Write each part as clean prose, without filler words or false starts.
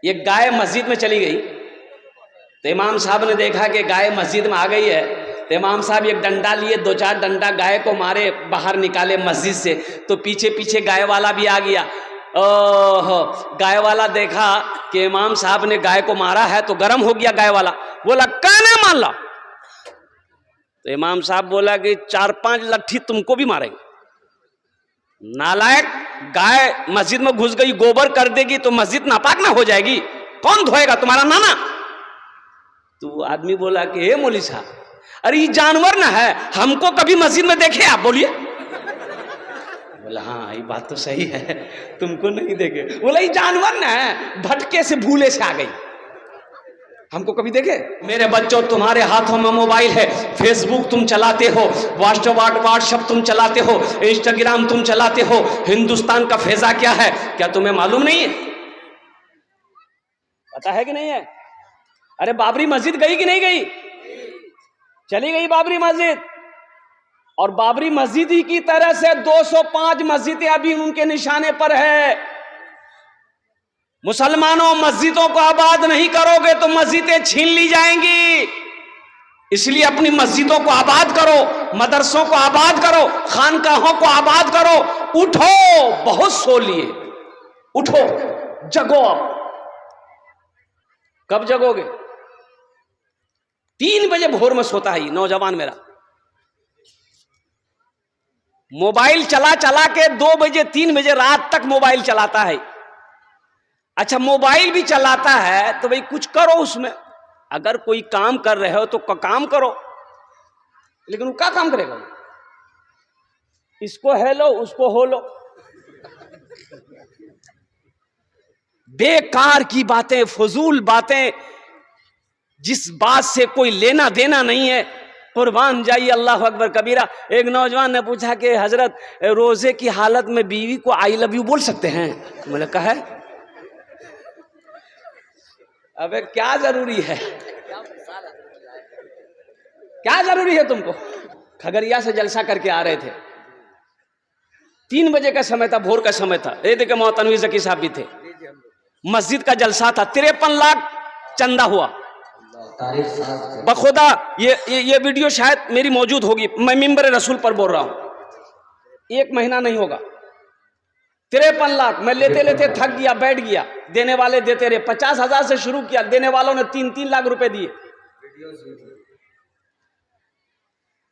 एक गाय मस्जिद में चली गई, तो इमाम साहब ने देखा कि गाय मस्जिद में आ गई है, तो इमाम साहब एक डंडा लिए, 2-4 डंडा गाय को मारे, बाहर निकाले मस्जिद से, तो पीछे पीछे गाय वाला भी आ गया। ओह, गाय वाला देखा कि इमाम साहब ने गाय को मारा है तो गर्म हो गया गाय वाला, बोला कहने मान लो। तो इमाम साहब बोला कि 4-5 लट्ठी तुमको भी मारेंगे। नालायक, गाय मस्जिद में घुस गई, गोबर कर देगी तो मस्जिद नापाक ना हो जाएगी, कौन धोएगा, तुम्हारा नाना। तो वो आदमी बोला कि हे मौलवी साहब, अरे ये जानवर ना है, हमको कभी मस्जिद में देखे आप, बोलिए। बोला हाँ ये बात तो सही है, तुमको नहीं देखे। बोला ये जानवर ना है, भटके से भूले से आ गई, हमको कभी देखे। मेरे बच्चों, तुम्हारे हाथों में मोबाइल है, फेसबुक तुम चलाते हो, व्हाट्सएप तुम चलाते हो, इंस्टाग्राम तुम चलाते हो, हिंदुस्तान का फेजा क्या है क्या तुम्हें मालूम नहीं है? पता है कि नहीं है? अरे बाबरी मस्जिद गई कि नहीं गई? चली गई बाबरी मस्जिद, और बाबरी मस्जिद ही की तरह से 205 मस्जिदें अभी उनके निशाने पर है। मुसलमानों, मस्जिदों को आबाद नहीं करोगे तो मस्जिदें छीन ली जाएंगी, इसलिए अपनी मस्जिदों को आबाद करो, मदरसों को आबाद करो, खानकाहों को आबाद करो। उठो, बहुत सो लिए, उठो, जगो। अब कब जगोगे? 3 बजे भोर में सोता है नौजवान मेरा, मोबाइल चला चला के 2 बजे 3 बजे रात तक मोबाइल चलाता है। अच्छा, मोबाइल भी चलाता है तो भाई कुछ करो उसमें, अगर कोई काम कर रहे हो तो काम करो, लेकिन वो क्या काम करेगा? इसको हेलो उसको होलो, बेकार की बातें, फजूल बातें, जिस बात से कोई लेना देना नहीं है। कुर्बान जाइए, अल्लाह अकबर कबीरा। एक नौजवान ने पूछा कि हजरत, रोजे की हालत में बीवी को आई लव यू बोल सकते हैं? मैंने कहा है, अबे क्या जरूरी है, क्या जरूरी है तुमको? खगड़िया से जलसा करके आ रहे थे, 3 बजे का समय था, भोर का समय था। ये देखे मोहतनवी ज़की साहब भी थे, मस्जिद का जलसा था, 53 लाख चंदा हुआ। बखुदा ये वीडियो शायद मेरी मौजूद होगी, मैं मिंबर रसूल पर बोल रहा हूं, 1 महीना नहीं होगा। 53 लाख, मैं लेते लेते थक गया, बैठ गया। देने वाले देते रहे, 50,000 से शुरू किया, देने वालों ने 3-3 लाख रुपए दिए।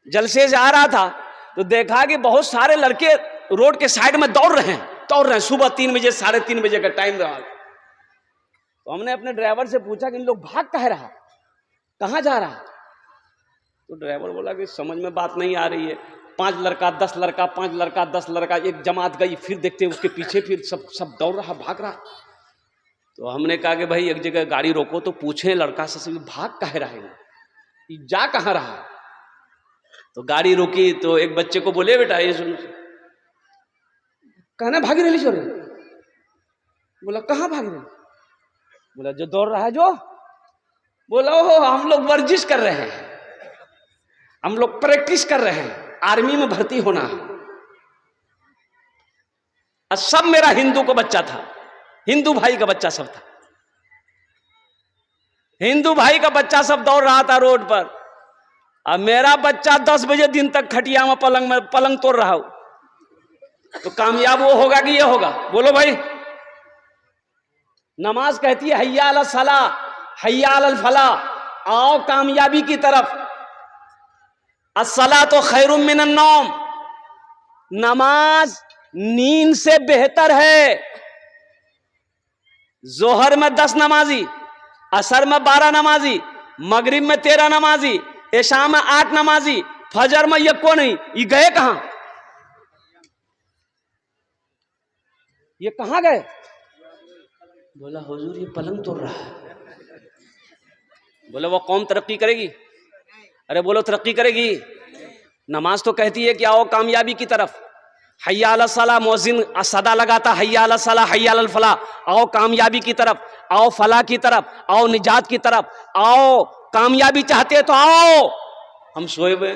जलसे से आ रहा था तो देखा कि बहुत सारे लड़के रोड के साइड में दौड़ रहे हैं। सुबह 3 बजे 3:30 बजे का टाइम रहा। तो हमने अपने ड्राइवर से पूछा कि इन लोग भाग कह रहा, कहां जा रहा? तो ड्राइवर बोला कि समझ में बात नहीं आ रही है, 5 लड़का 10 लड़का, 5 लड़का 10 लड़का, एक जमात गई, फिर देखते हैं उसके पीछे फिर सब दौड़ रहा, भाग रहा। तो हमने कहा कि भाई एक जगह गाड़ी रोको तो पूछे लड़का से भाग कह रहा है, जा कहां रहा? तो गाड़ी रोकी तो एक बच्चे को बोले, बेटा ये सुन, कहना भागी रही चोरी। बोला कहां भाग रहे? बोला जो दौड़ रहा है जो। बोला ओहो, हम लोग वर्जिश कर रहे हैं, हम लोग प्रैक्टिस कर रहे हैं, आर्मी में भर्ती होना है। सब मेरा हिंदू को बच्चा था, हिंदू भाई का बच्चा सब था, हिंदू भाई का बच्चा सब दौड़ रहा था रोड पर। अब मेरा बच्चा 10 बजे दिन तक खटिया में पलंग तोड़ रहा हो, तो कामयाब वो होगा कि ये होगा? बोलो भाई। नमाज कहती है हय्या अला सलाह, हय्या अल फलाह, आओ कामयाबी की तरफ। अस्सला तो खैरुम मिनन नौम, नमाज नींद से बेहतर है। जोहर में 10 नमाजी, असर में 12 नमाजी, मगरिब में 13 नमाजी, इशा में 8 नमाजी, फजर में ये कौन नहीं, ये गए कहां? ये कहां गए? बोला हुजूर ये पलंग तोड़ रहा है। बोले वो कौम तरक्की करेगी? अरे बोलो तरक्की करेगी। नमाज तो कहती है कि आओ कामयाबी की तरफ। हय्या अला सलाह, मुअज्जिन सदा लगाता हय्या अला सलाह हय्या अल फलाह, आओ कामयाबी की तरफ, आओ फलाह की तरफ, आओ निजात की तरफ, आओ कामयाबी चाहते हैं तो आओ। हम सोए हुए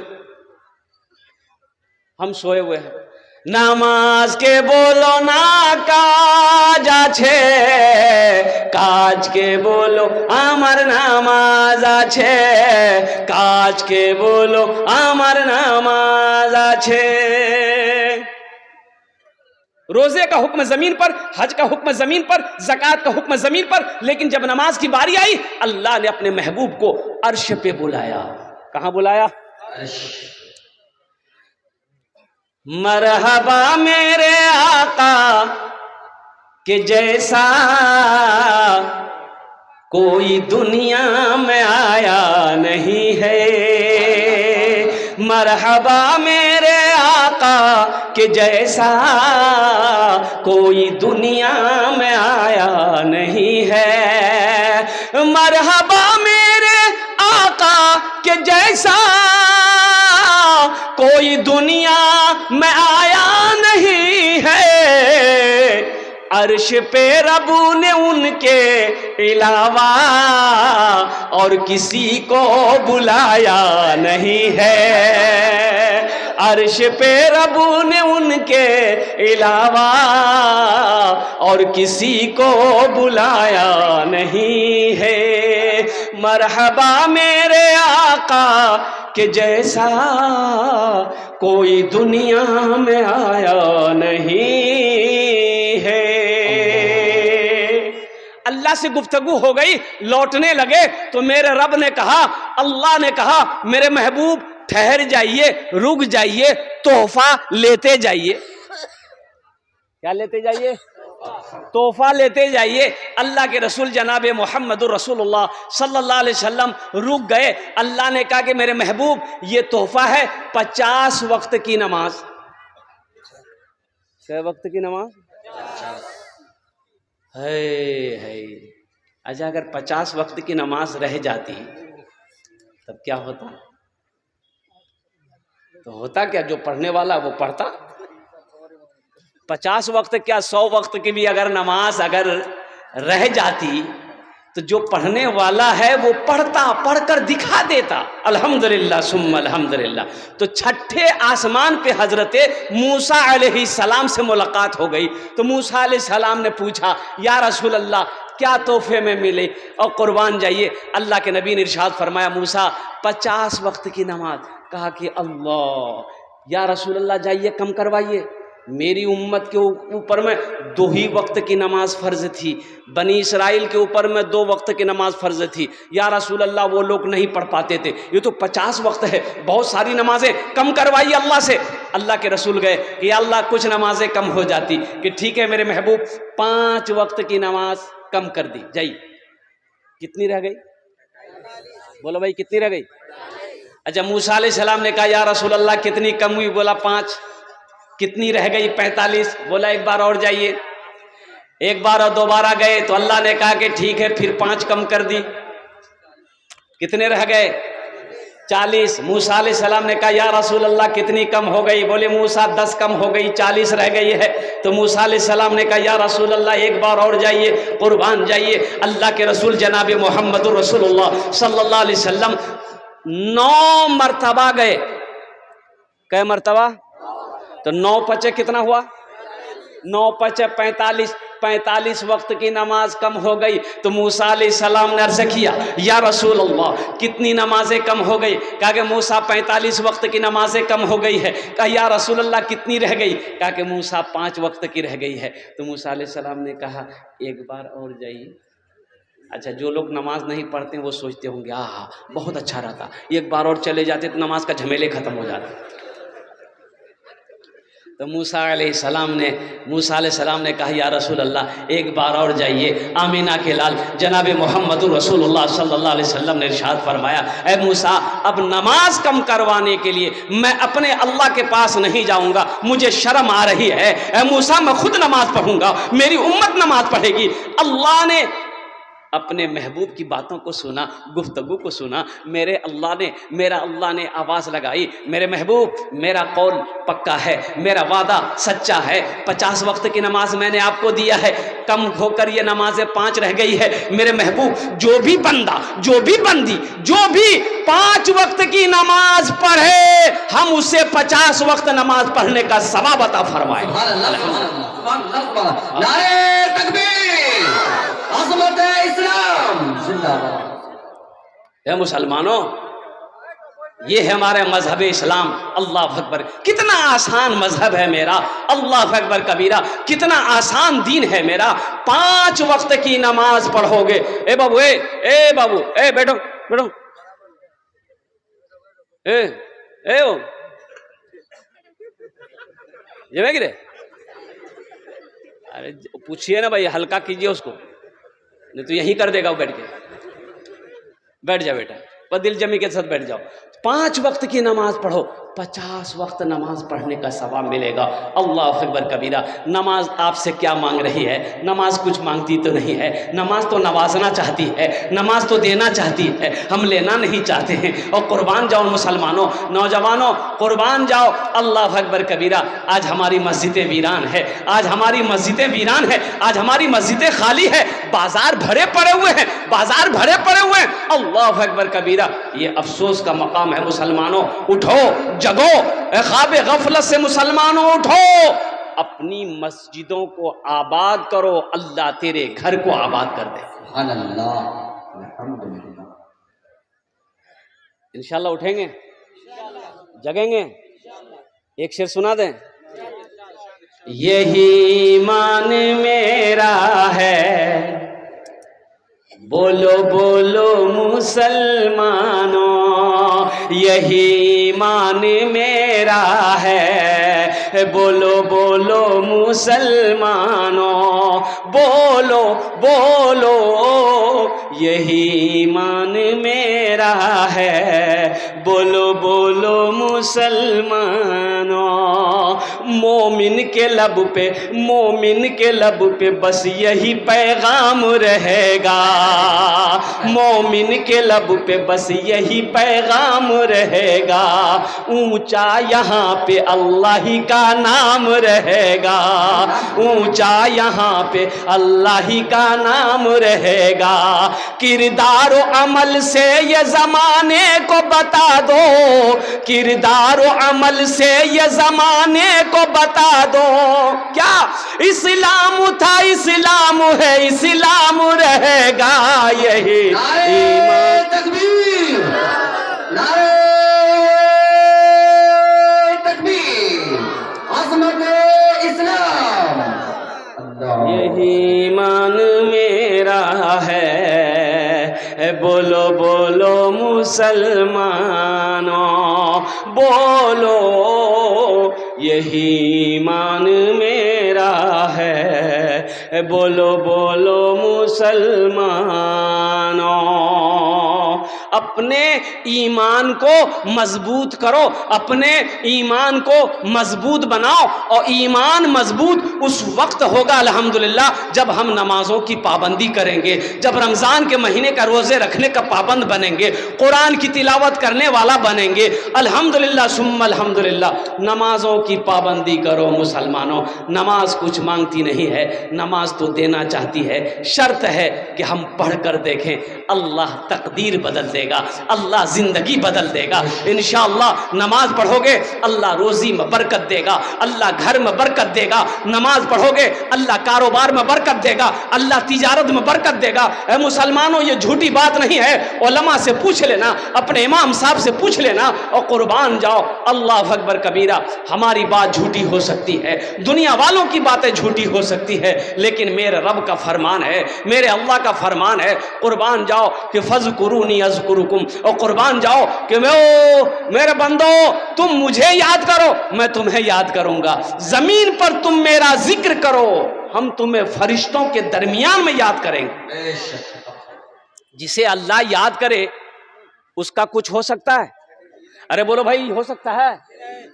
हैं, नामाज के बोलो ना काज আছে, কাজকে বলো আমার নামাজ আছে, কাজকে बोलो আমার নামাজ আছে। रोजे का हुक्म जमीन पर, हज का हुक्म जमीन पर, ज़कात का हुक्म जमीन पर, लेकिन जब नमाज की बारी आई अल्लाह ने अपने महबूब को अर्श पे बुलाया। कहां बुलाया? अर्श। मरहबा मेरे आका के जैसा कोई दुनिया में आया नहीं है, मरहबा मेरे आका के जैसा कोई दुनिया में आया नहीं है, मरहबा मेरे आका के जैसा कोई दुनिया में आया नहीं है, अर्श पे रबू ने उनके अलावा और किसी को बुलाया नहीं है, अर्श पे रबू ने उनके अलावा और किसी को बुलाया नहीं है, मरहबा मेरे आका के जैसा कोई दुनिया में आया नहीं है। अल्लाह से गुफ्तगू हो गई, लौटने लगे तो मेरे रब ने कहा, अल्लाह ने कहा मेरे महबूब ठहर जाइए, रुक जाइए, तोहफा लेते जाइए। क्या लेते जाइए? तोहफा लेते जाइए। अल्लाह के रसूल जनाब मोहम्मदुर रसूलुल्लाह सल्लल्लाहु अलैहि वसल्लम रुक गए। अल्लाह ने कहा कि मेरे महबूब ये तोहफा है 50 वक्त की नमाज। कै वक्त की नमाज? है। अच्छा, अगर 50 वक्त की नमाज रह जाती तब क्या होता? तो होता क्या, जो पढ़ने वाला वो पढ़ता। 50 वक्त क्या 100 वक्त की भी अगर नमाज अगर रह जाती तो जो पढ़ने वाला है वो पढ़ता, पढ़कर दिखा देता। अल्हम्दुलिल्लाह सुम्मा अल्हम्दुलिल्लाह। तो छठे आसमान पे हजरते मूसा अलैहिस्सलाम से मुलाकात हो गई। तो मूसा अलैहिस्सलाम ने पूछा, या रसूल अल्लाह क्या तोहफे में मिले? और कुर्बान जाइए, अल्लाह के नबी ने इरशाद फरमाया, मूसा 50 वक्त की नमाज। कहा कि अल्लाह, या रसूल अल्लाह जाइए कम करवाइए, मेरी उम्मत के ऊपर में 2 ही वक्त की नमाज फ़र्ज थी, बनी इसराइल के ऊपर में 2 वक्त की नमाज फ़र्ज थी। या रसूल अल्लाह वो लोग नहीं पढ़ पाते थे, ये तो 50 वक्त है, बहुत सारी नमाजें, कम करवाइए अल्लाह से। अल्लाह के रसूल गए कि अल्लाह कुछ नमाजें कम हो जाती, कि ठीक है मेरे महबूब 5 वक्त की नमाज कम कर दी जाइए। कितनी रह गई? बोलो भाई कितनी रह गई? अच्छा, मूसा अलैहिस्सलाम ने कहा, या रसूल अल्लाह कितनी कम हुई? बोला 5। कितनी रह गई? 45। बोला एक बार और जाइए। एक बार और दोबारा गए तो अल्लाह ने कहा कि ठीक है, फिर 5 कम कर दी। कितने रह गए? 40। मूसा अलैहिस्सलाम ने कहा, या रसूल अल्लाह कितनी कम हो गई? बोले मूसा 10 कम हो गई, 40 रह गई है। तो मूसा अलैहिस्सलाम ने कहा, या रसूल अल्लाह एक बार और जाइए, कुर्बान जाइए। अल्लाह के रसूल जनाब मोहम्मदुर रसूलुल्लाह सल्लल्लाहु अलैहि वसल्लम 9 मरतबा गए। कै मरतबा? तो 9 पचे कितना हुआ? 9 पचे 45। 45 वक्त की नमाज कम हो गई। तो मूसा अलैहिस्सलाम ने अर्ज़ किया, या रसूल अल्लाह कितनी नमाजें कम हो गई? कहा कि मूसा 45 वक्त की नमाजें कम हो गई है। कहा या रसूल अल्लाह कितनी रह गई? कहा कि मूसा 5 वक्त की रह गई है। तो मूसा अलैहिस्सलाम ने कहा एक बार और जाइए। अच्छा, जो लोग नमाज नहीं पढ़ते वो सोचते होंगे आहा बहुत अच्छा रहता, एक बार और चले जाते तो नमाज का झमेले खत्म हो जाते। तो मूसा अलैहिस्सलाम ने कहा, या रसूल अल्लाह एक बार और जाइए। आमीना के लाल जनाब मोहम्मदुर रसूलुल्लाह सल्लल्लाहु अलैहि वसल्लम ने इरशाद फरमाया, ए मूसा अब नमाज कम करवाने के लिए मैं अपने अल्लाह के पास नहीं जाऊंगा, मुझे शर्म आ रही है। ए मूसा मैं खुद नमाज पढ़ूंगा, मेरी उम्मत नमाज पढ़ेगी। अपने महबूब की बातों को सुना, गुफ्तगू को सुना। मेरा अल्लाह ने आवाज़ लगाई, मेरे महबूब मेरा कौल पक्का है, मेरा वादा सच्चा है, 50 वक्त की नमाज मैंने आपको दिया है, कम होकर ये नमाजें 5 रह गई है। मेरे महबूब जो भी बंदा, जो भी बंदी, जो भी 5 वक्त की नमाज पढ़े, हम उसे 50 वक्त नमाज पढ़ने का सवाब अता फरमाए। नारे तकबीर, अज़मत इस्लाम जिंदाबाद। हे मुसलमानों, ये है हमारे मजहब इस्लाम। अल्लाह अकबर, कितना आसान मजहब है मेरा। अल्लाह अकबर कबीरा, कितना आसान दीन है मेरा। 5 वक्त की नमाज पढ़ोगे। ए बाबू, ए बाबू, ए बैठो बैठो, ए ओ ये गिरे, अरे पूछिए ना भाई, हल्का कीजिए उसको, नहीं तो यही कर देगा वो। बैठ जा बेटा, पर दिल जमी के साथ बैठ जाओ। 5 वक्त की नमाज पढ़ो, 50 वक्त नमाज पढ़ने का सवाब मिलेगा। अल्लाह अकबर कबीरा। नमाज आपसे क्या मांग रही है? नमाज कुछ मांगती तो नहीं है। नमाज तो नवाजना चाहती है, नमाज तो देना चाहती है, हम लेना नहीं चाहते हैं। और कुर्बान जाओ मुसलमानों, नौजवानों, कुर्बान जाओ। अल्लाह अकबर कबीरा। आज हमारी मस्जिदें वीरान है, आज हमारी मस्जिदें वीरान है, आज हमारी मस्जिदें खाली है, बाजार भरे पड़े हुए हैं, बाजार भरे पड़े हुए हैं। अल्लाह अकबर कबीरा। ये अफसोस का मकाम है मुसलमानों। उठो, जगो, ख्वाब गफलत से मुसलमानों उठो, अपनी मस्जिदों को आबाद करो, अल्लाह तेरे घर को आबाद कर दे। इंशाल्लाह उठेंगे, जगेंगे। एक शेर सुना दें। यही ईमान मेरा है, बोलो बोलो मुसलमानों, यही ईमान मेरा है, बोलो बोलो मुसलमानों, बोलो बोलो, यही ईमान मेरा है, बोलो बोलो मुसलमानों। मोमिन के लब पे, मोमिन के लब पे बस यही पैगाम रहेगा, मोमिन के लब पे बस यही पैगाम रहेगा। ऊंचा यहाँ पे अल्लाह ही का नाम रहेगा, ऊंचा यहाँ पे अल्लाह ही का नाम रहेगा। किरदार अमल से ये जमाने को बता दो, किरदार अमल से ये जमाने को बता दो। क्या इस्लाम था, इस्लाम है, इस्लाम रहेगा। यही नारे तकबीर, नारे तकबीर, अज़मत इस्लाम। यही ईमान मेरा है, बोलो बोलो मुसलमानों, बोलो, यही ईमान मेरा है, बोलो बोलो मुसलमानों। अपने ईमान को मजबूत करो, अपने ईमान को मजबूत बनाओ। और ईमान मजबूत उस वक्त होगा अल्हम्दुलिल्लाह जब हम नमाजों की पाबंदी करेंगे, जब रमज़ान के महीने का रोज़े रखने का पाबंद बनेंगे, कुरान की तिलावत करने वाला बनेंगे। अल्हम्दुलिल्लाह सुम्मा अल्हम्दुलिल्लाह। नमाजों की पाबंदी करो मुसलमानों। नमाज कुछ मांगती नहीं है, नमाज तो देना चाहती है। शर्त है कि हम पढ़ कर देखें, अल्लाह तकदीर बदल देगा, अल्लाह जिंदगी बदल देगा। इंशाअल्लाह नमाज पढ़ोगे अल्लाह रोजी में बरकत देगा, अल्लाह घर में बरकत देगा। नमाज पढ़ोगे अल्लाह कारोबार में बरकत देगा, अल्लाह तिजारत में बरकत देगा। ऐ मुसलमानों, ये झूठी बात नहीं है। उलमा से पूछ लेना, अपने इमाम साहब से पूछ लेना और कुर्बान जाओ। अल्लाह अकबर कबीरा। हमारी बात झूठी हो सकती है, दुनिया वालों की बातें झूठी हो सकती है, लेकिन मेरे रब का फरमान है, मेरे अल्लाह का फरमान है। कुर्बान जाओ कि फज़कुरूनी अज़कुरुकुम, और कुर्बान जाओ कि मेरे बंदो तुम मुझे याद करो, मैं तुम्हें याद करूंगा। जमीन पर तुम मेरा जिक्र करो, हम तुम्हें फरिश्तों के दरमियान में याद करेंगे। जिसे अल्लाह याद करे उसका कुछ हो सकता है? अरे बोलो भाई, हो सकता है?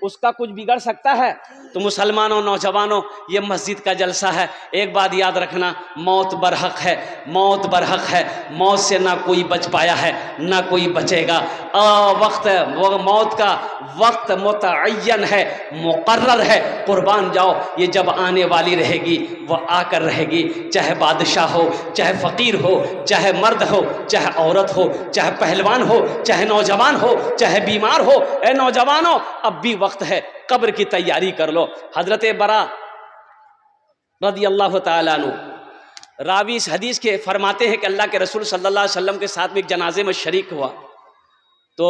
उसका कुछ बिगड़ सकता है? तो मुसलमानों, नौजवानों, ये मस्जिद का जलसा है। एक बात याद रखना, मौत बरहक है, मौत बरहक है। मौत से ना कोई बच पाया है, ना कोई बचेगा। वक्त, वो मौत का वक्त मुतअय्यन है, मुकर्रर है। कुर्बान जाओ, ये जब आने वाली रहेगी वो आकर रहेगी। चाहे बादशाह हो, चाहे फ़कीर हो, चाहे मर्द हो, चाहे औरत हो, चाहे पहलवान हो, चाहे नौजवान हो, चाहे बीमार हो। ए नौजवानों, अब भी वक्त है, कब्र की तैयारी कर लो। हजरत बरा रज़ी अल्लाह तआला अन्हु, रावी इस हदीस के फरमाते हैं कि अल्लाह के रसूल सल्लल्लाहु अलैहि वसल्लम के साथ में एक जनाजे में शरीक हुआ। तो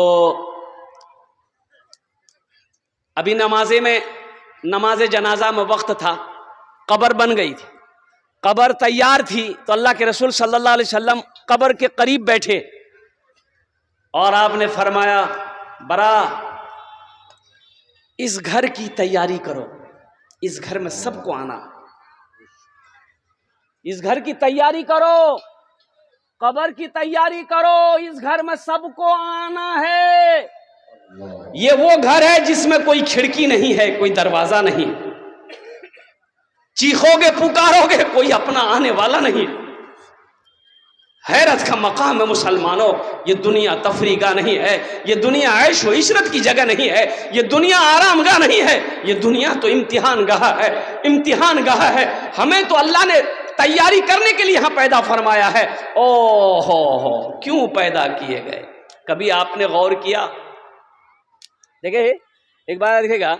अभी नमाज जनाजा में वक्त था, कब्र बन गई थी, कब्र तैयार थी। तो अल्लाह के रसूल सल्लल्लाहु अलैहि वसल्लम कब्र के करीब बैठे और आपने फरमाया, बरा, इस घर की तैयारी करो, इस घर में सबको आना, इस घर की तैयारी करो, कब्र की तैयारी करो, इस घर में सबको आना है। ये वो घर है जिसमें कोई खिड़की नहीं है, कोई दरवाजा नहीं। चीखोगे, पुकारोगे, कोई अपना आने वाला नहीं। हैरत का मकाम है मुसलमानों। ये दुनिया तफरीगा नहीं है, ये दुनिया ऐश व इशरत की जगह नहीं है, ये दुनिया आरामगाह नहीं है, ये दुनिया तो इम्तिहान गाह है, इम्तिहान गाह है। हमें तो अल्लाह ने तैयारी करने के लिए यहां पैदा फरमाया है। ओ हो, क्यों पैदा किए गए? कभी आपने गौर किया? देखिए, एक बार देखिएगा,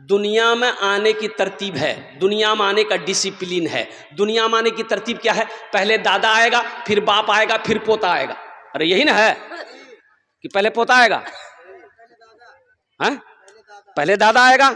दुनिया में आने की तरतीब है, दुनिया में आने का डिसिप्लिन है। दुनिया में आने की तरतीब क्या है? पहले दादा आएगा, फिर बाप आएगा, फिर पोता आएगा। अरे यही ना है कि पहले पोता आएगा, हैं? पहले दादा आएगा,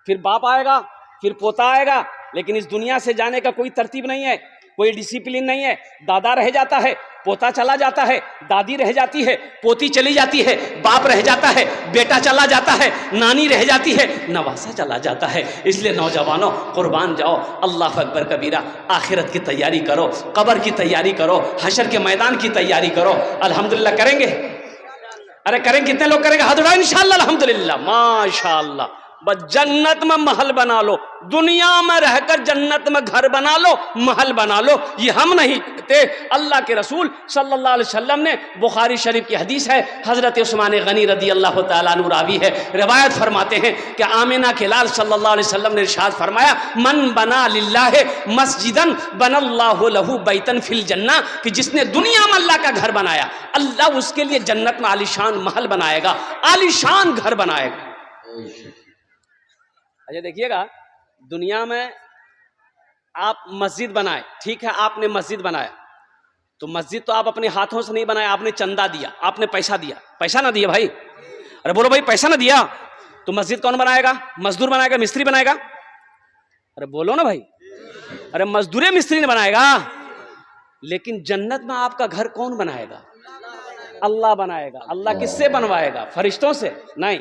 फिर बाप आएगा, फिर पोता आएगा। लेकिन इस दुनिया से जाने का कोई तरतीब नहीं है, कोई डिसिप्लिन नहीं है। दादा रह जाता है, पोता चला जाता है, दादी रह जाती है, पोती चली जाती है, बाप रह जाता है, बेटा चला जाता है, नानी रह जाती है, नवासा चला जाता है। इसलिए नौजवानों, कुर्बान जाओ, अल्लाह अकबर कबीरा। आखिरत की तैयारी करो, कब्र की तैयारी करो, हशर के मैदान की तैयारी करो। अल्हम्दुलिल्लाह करेंगे? अरे करेंगे? कितने लोग करेंगे? हाथ उठाओ। इंशाअल्लाह, अल्हम्दुलिल्लाह, माशाअल्लाह। बस जन्नत में महल बना लो, दुनिया में रहकर जन्नत में घर बना लो, महल बना लो। ये हम नहीं कहते, अल्लाह के रसूल सल्लल्लाहु अलैहि वसल्लम ने, बुखारी शरीफ की हदीस है, हजरत उस्मान गनी रदी अल्लाह तआला अन्हु रावी है, रिवायत फरमाते हैं कि आमिना के लाल सल्लल्लाहु अलैहि वसल्लम ने इरशाद फरमाया, मन बना लिल्लाह मस्जिदन बनल्लाहु लहू बैतन फिल जन्ना, कि जिसने दुनिया में अल्लाह का घर बनाया, अल्लाह उसके लिए जन्नत में आलीशान महल बनाएगा, आलीशान घर बनाएगा। अच्छा देखिएगा, दुनिया में आप मस्जिद बनाए, ठीक है, आपने मस्जिद बनाया, तो मस्जिद तो आप अपने हाथों से नहीं बनाया, आपने चंदा दिया, आपने पैसा दिया। पैसा ना दिया भाई? अरे बोलो भाई, पैसा ना दिया तो मस्जिद कौन बनाएगा? मजदूर बनाएगा, मिस्त्री बनाएगा? अरे बोलो ना भाई। अरे मजदूर मिस्त्री ने बनाएगा। लेकिन जन्नत में आपका घर कौन बनाएगा? अल्लाह बनाएगा। अल्लाह किससे बनवाएगा? फरिश्तों से नहीं।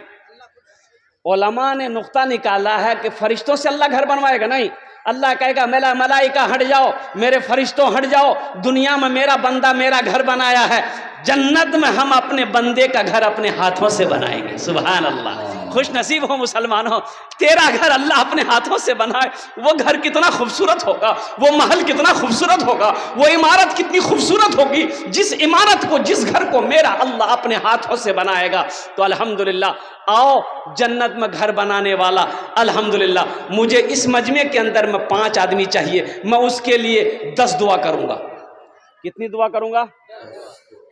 उलमा ने नुक्ता निकाला है कि फरिश्तों से अल्लाह घर बनवाएगा? नहीं। अल्लाह कहेगा, मेरा मलाइका हट जाओ, मेरे फरिश्तों हट जाओ, दुनिया में मेरा बंदा मेरा घर बनाया है, जन्नत में हम अपने बंदे का घर अपने हाथों से बनाएंगे। सुभान अल्लाह। खुश नसीब हो मुसलमानों, तेरा घर अल्लाह अपने हाथों से बनाए। वो घर कितना खूबसूरत होगा, वो महल कितना खूबसूरत होगा, वो इमारत कितनी खूबसूरत होगी, जिस इमारत को, जिस घर को मेरा अल्लाह अपने हाथों से बनाएगा। तो अल्हम्दुलिल्लाह, आओ जन्नत में घर बनाने वाला, अल्हम्दुलिल्लाह, मुझे इस मजमे के अंदर में 5 आदमी चाहिए, मैं उसके लिए 10 दुआ करूंगा। कितनी दुआ करूंगा?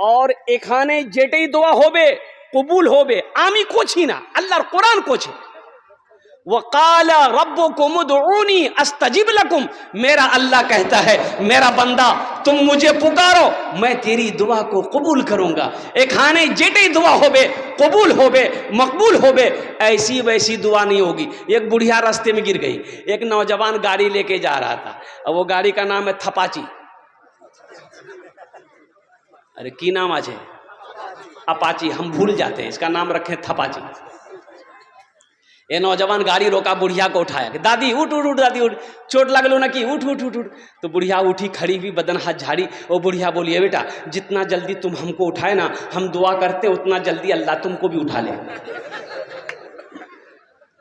और एखाने जेटे दुआ होबे, कबूल होबे, आमी को छीना, अल्लाह कुरान को छे, वक़ाला रब्बुकुम उदऊनी अस्तजिब लकुम, मेरा अल्लाह कहता है, मेरा बंदा तुम मुझे पुकारो, मैं तेरी दुआ को कबूल करूंगा। एक खाने जेटे दुआ होबे, कबूल होबे, मकबूल होबे, ऐसी वैसी दुआ नहीं होगी। एक बुढ़िया रास्ते में गिर गई, एक नौजवान गाड़ी लेके जा रहा था, और वो गाड़ी का नाम है थपाची। अरे की नाम आज है? अपाची, हम भूल जाते हैं, इसका नाम रखें थपाची। ये नौजवान गाड़ी रोका, बुढ़िया को उठाया कि दादी उठ उठ उठ, दादी उठ, चोट लगलो ना कि उठ उठ उठ उठ। तो बुढ़िया उठी, खड़ी हुई, बदन हाथ झाड़ी। और बुढ़िया बोलिए, बेटा जितना जल्दी तुम हमको उठाए ना, हम दुआ करते उतना जल्दी अल्लाह तुमको भी उठा ले।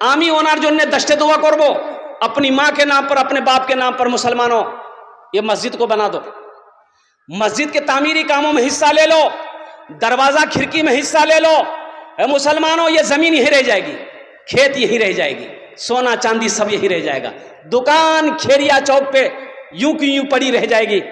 आमी ओनार जोन्ने दस्ते दुआ करबो अपनी माँ के नाम पर, अपने बाप के नाम पर। मुसलमानों, ये मस्जिद को बना दो, मस्जिद के तामीरी कामों में हिस्सा ले लो, दरवाजा खिड़की में हिस्सा ले लो। मुसलमानों, ये जमीन यही रह जाएगी, खेत यही रह जाएगी, सोना चांदी सब यही रह जाएगा, दुकान खेरिया चौक पे यूं की यूं पड़ी रह जाएगी।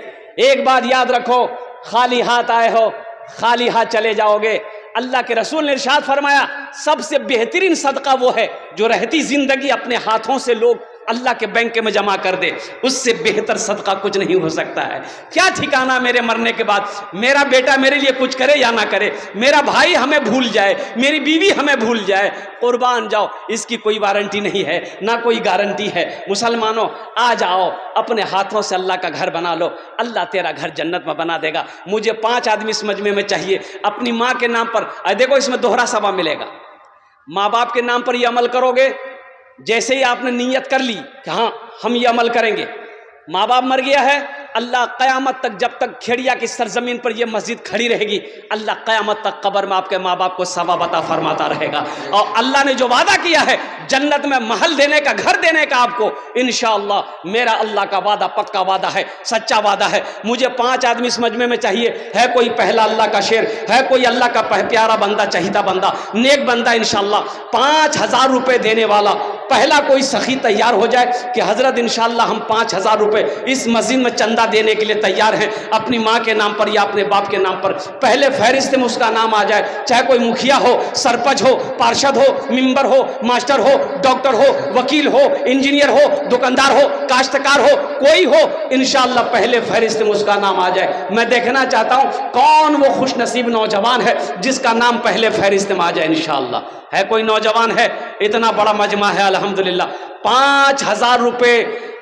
एक बात याद रखो, खाली हाथ आए हो खाली हाथ चले जाओगे। अल्लाह के रसूल ने इरशाद फरमाया, सबसे बेहतरीन सदका वो है जो रहती जिंदगी अपने हाथों से लोग अल्लाह के बैंक में जमा कर दे, उससे बेहतर सदका कुछ नहीं हो सकता है। क्या ठिकाना मेरे मरने के बाद, मेरा बेटा मेरे लिए कुछ करे या ना करे, मेरा भाई हमें भूल जाए, मेरी बीवी हमें भूल जाए, कुर्बान जाओ, इसकी कोई वारंटी नहीं है, ना कोई गारंटी है। मुसलमानों, आ जाओ, अपने हाथों से अल्लाह का घर बना लो, अल्लाह तेरा घर जन्नत में बना देगा। मुझे 5 आदमी इस मजमे में चाहिए, अपनी माँ के नाम पर। देखो, इसमें दोहरा सवाब मिलेगा। माँ बाप के नाम पर ये अमल करोगे, जैसे ही आपने नीयत कर ली कि हाँ हम ये अमल करेंगे, माँ बाप मर गया है, अल्लाह क़यामत तक, जब तक खेड़िया की सरजमीन पर यह मस्जिद खड़ी रहेगी, अल्लाह क़यामत तक कब्र में आपके माँ बाप को सवाब अता फरमाता रहेगा। और अल्लाह ने जो वादा किया है जन्नत में महल देने का, घर देने का आपको, इंशाअल्लाह मेरा अल्लाह का वादा पक्का वादा है, सच्चा वादा है। मुझे 5 आदमी इस मजमे में चाहिए। है कोई पहला अल्लाह का शेर, है कोई अल्लाह का प्यारा बंदा, चहीता बंदा, नेक बंदा, इंशाअल्लाह 5000 रुपये देने वाला पहला कोई सखी तैयार हो जाए कि हजरत इंशाअल्लाह हम 5000 रुपये इस मस्जिद में चंदा देने के लिए तैयार हैं, अपनी माँ के नाम पर या अपने बाप के नाम पर। पहले फहरिस्त में उसका नाम आ जाए, चाहे कोई मुखिया हो, सरपंच हो, पार्षद हो, मेंबर हो, मास्टर हो, डॉक्टर हो, वकील हो, इंजीनियर हो, दुकानदार हो, काश्तकार हो, कोई हो, इंशाअल्लाह पहले फहरिस्त में उसका नाम आ जाए। मैं देखना चाहता हूं कौन वो खुश नसीब नौजवान है जिसका नाम पहले फहरिस्त में आ जाए इंशाअल्लाह। है कोई नौजवान है? इतना बड़ा मजमा है अल्हम्दुलिल्लाह। 5000 रुपये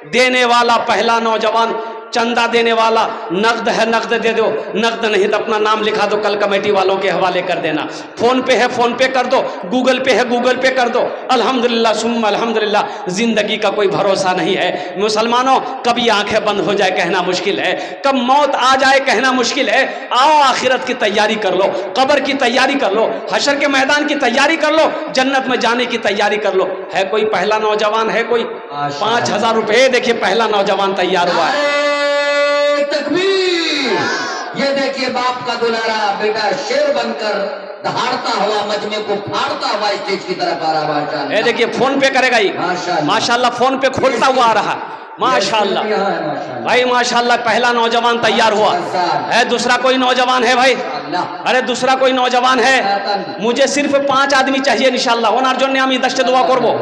देने वाला पहला नौजवान, चंदा देने वाला, नकद है नकद दे दो, नकद नहीं तो अपना नाम लिखा दो, कल कमेटी वालों के हवाले कर देना। फोन पे है फोन पे कर दो, गूगल पे है गूगल पे कर दो। अल्हम्दुलिल्लाह सुम्मा अल्हम्दुलिल्लाह। जिंदगी का कोई भरोसा नहीं है मुसलमानों, कभी आंखें बंद हो जाए कहना मुश्किल है, कब मौत आ जाए कहना मुश्किल है। आओ आखिरत की तैयारी कर लो, कब्र की तैयारी कर लो, हशर के मैदान की तैयारी कर लो, जन्नत में जाने की तैयारी कर लो। है कोई पहला नौजवान? है कोई? 5000 रुपये। देखिए पहला नौजवान तैयार हुआ है। तकबीर! ये देखिए बाप का दुलारा बेटा शेर बनकर दहाड़ता हुआ मजमे को फाड़ता हुआ स्टेज की तरफ आ रहा। माशाअल्लाह, ये देखिए फोन पे करेगा ही, माशाअल्लाह फोन पे खोलता हुआ आ रहा। माशाअल्लाह भाई, माशाअल्लाह पहला नौजवान तैयार हुआ है। दूसरा कोई नौजवान है भाई? अरे दूसरा कोई नौजवान है? मुझे सिर्फ 5 आदमी चाहिए इंशाअल्लाह। ओनार जोन्ने हम 10 दुआ करबो,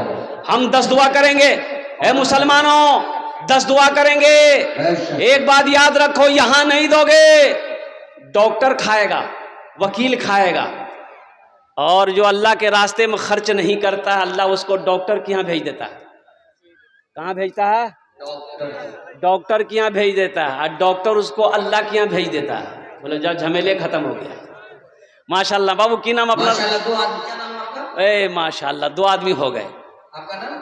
हम 10 दुआ करेंगे। ए मुसलमानों, 10 दुआ करेंगे। एक बात याद रखो, यहां नहीं दोगे, डॉक्टर खाएगा, वकील खाएगा, और जो अल्लाह के रास्ते में खर्च नहीं करता है अल्लाह उसको डॉक्टर के यहाँ भेज देता है। कहाँ भेजता है? डॉक्टर के यहाँ भेज देता है, और डॉक्टर उसको अल्लाह के यहाँ भेज देता है। बोले जब झमेले खत्म हो गया। माशाअल्लाह। बाबू की नाम अपना? ए माशाअल्लाह 2 आदमी हो गए। आपका नाम?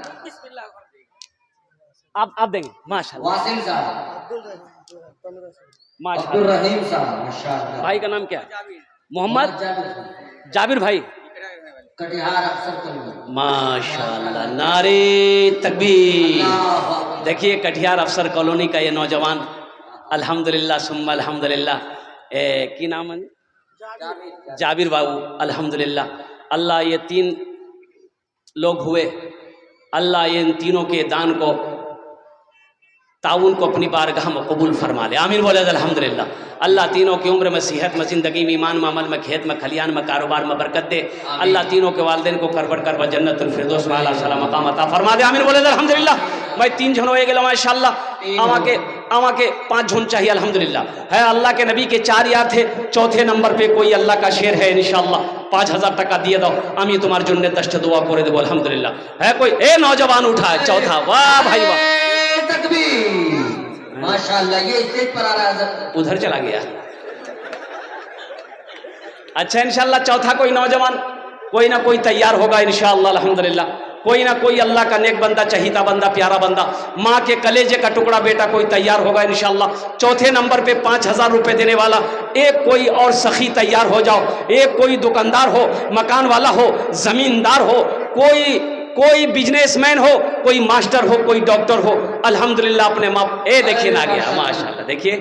आप देंगे? माशाअल्लाह। वासिम साहब, माशाअल्लाह। रहीम साहब, माशाअल्लाह। भाई का नाम क्या? मोहम्मद जाबिर भाई, कटिहार अफसर कॉलोनी। माशाअल्लाह, नारे तकबीर। देखिए कटिहार अफसर कॉलोनी का ये नौजवान, अल्हम्दुलिल्लाह सुम्मा अल्हम्दुलिल्लाह। की नाम है? जाबिर बाबू, अल्हम्दुलिल्लाह। अल्लाह ये 3 लोग हुए, अल्लाह ये इन तीनों के दान को, ताउन को अपनी बारगाह में कबूल फरमा ले। आमीन बोले अल्हम्दुलिल्लाह। अल्लाह तीनों की उम्र में, सेहत में, ज़िंदगी में, ईमान में, अमल में, खेत में, खलियान में, कारोबार में बरकत दे। अल्लाह तीनों के वालिदैन को करबट करबट जन्नतुल फिरदौस में आला सलाम मकाम अता फरमा दे। आमीन बोले अल्हम्दुलिल्लाह। भाई 3 जन हो गए माशाअल्लाह। आवा के 5 जन चाहिए अल्हम्दुलिल्लाह। है अल्लाह के नबी के 4 यार थे, चौथे नंबर पे कोई अल्लाह का शेर है इंशाअल्लाह। 5000 टका दिए दो, आमी तुम्हारे जुन्ने 10 दुआ करे दे अल्हम्दुलिल्लाह। है कोई? ए नौजवान उठा है चौथा। वाह भाई वाह, तकबीर! माशाअल्लाह। ये स्टेज पर आ रहा है, उधर चला गया। अच्छा इंशाअल्लाह चौथा कोई नौजवान, कोई ना कोई तैयार होगा इंशाअल्लाह अल्हम्दुलिल्लाह। कोई ना कोई अल्लाह का नेक बंदा, चहीता बंदा, प्यारा बंदा, माँ के कलेजे का टुकड़ा बेटा कोई तैयार होगा इंशाअल्लाह। चौथे नंबर पे 5000 रुपये देने वाला एक कोई और सखी तैयार हो जाओ। एक कोई दुकानदार हो, मकान वाला हो, जमींदार हो, कोई कोई बिजनेसमैन हो, कोई मास्टर हो, कोई डॉक्टर हो, अल्हम्दुलिल्लाह अपने माँ, ये देखिए ना गया, माशाल्लाह, देखिए।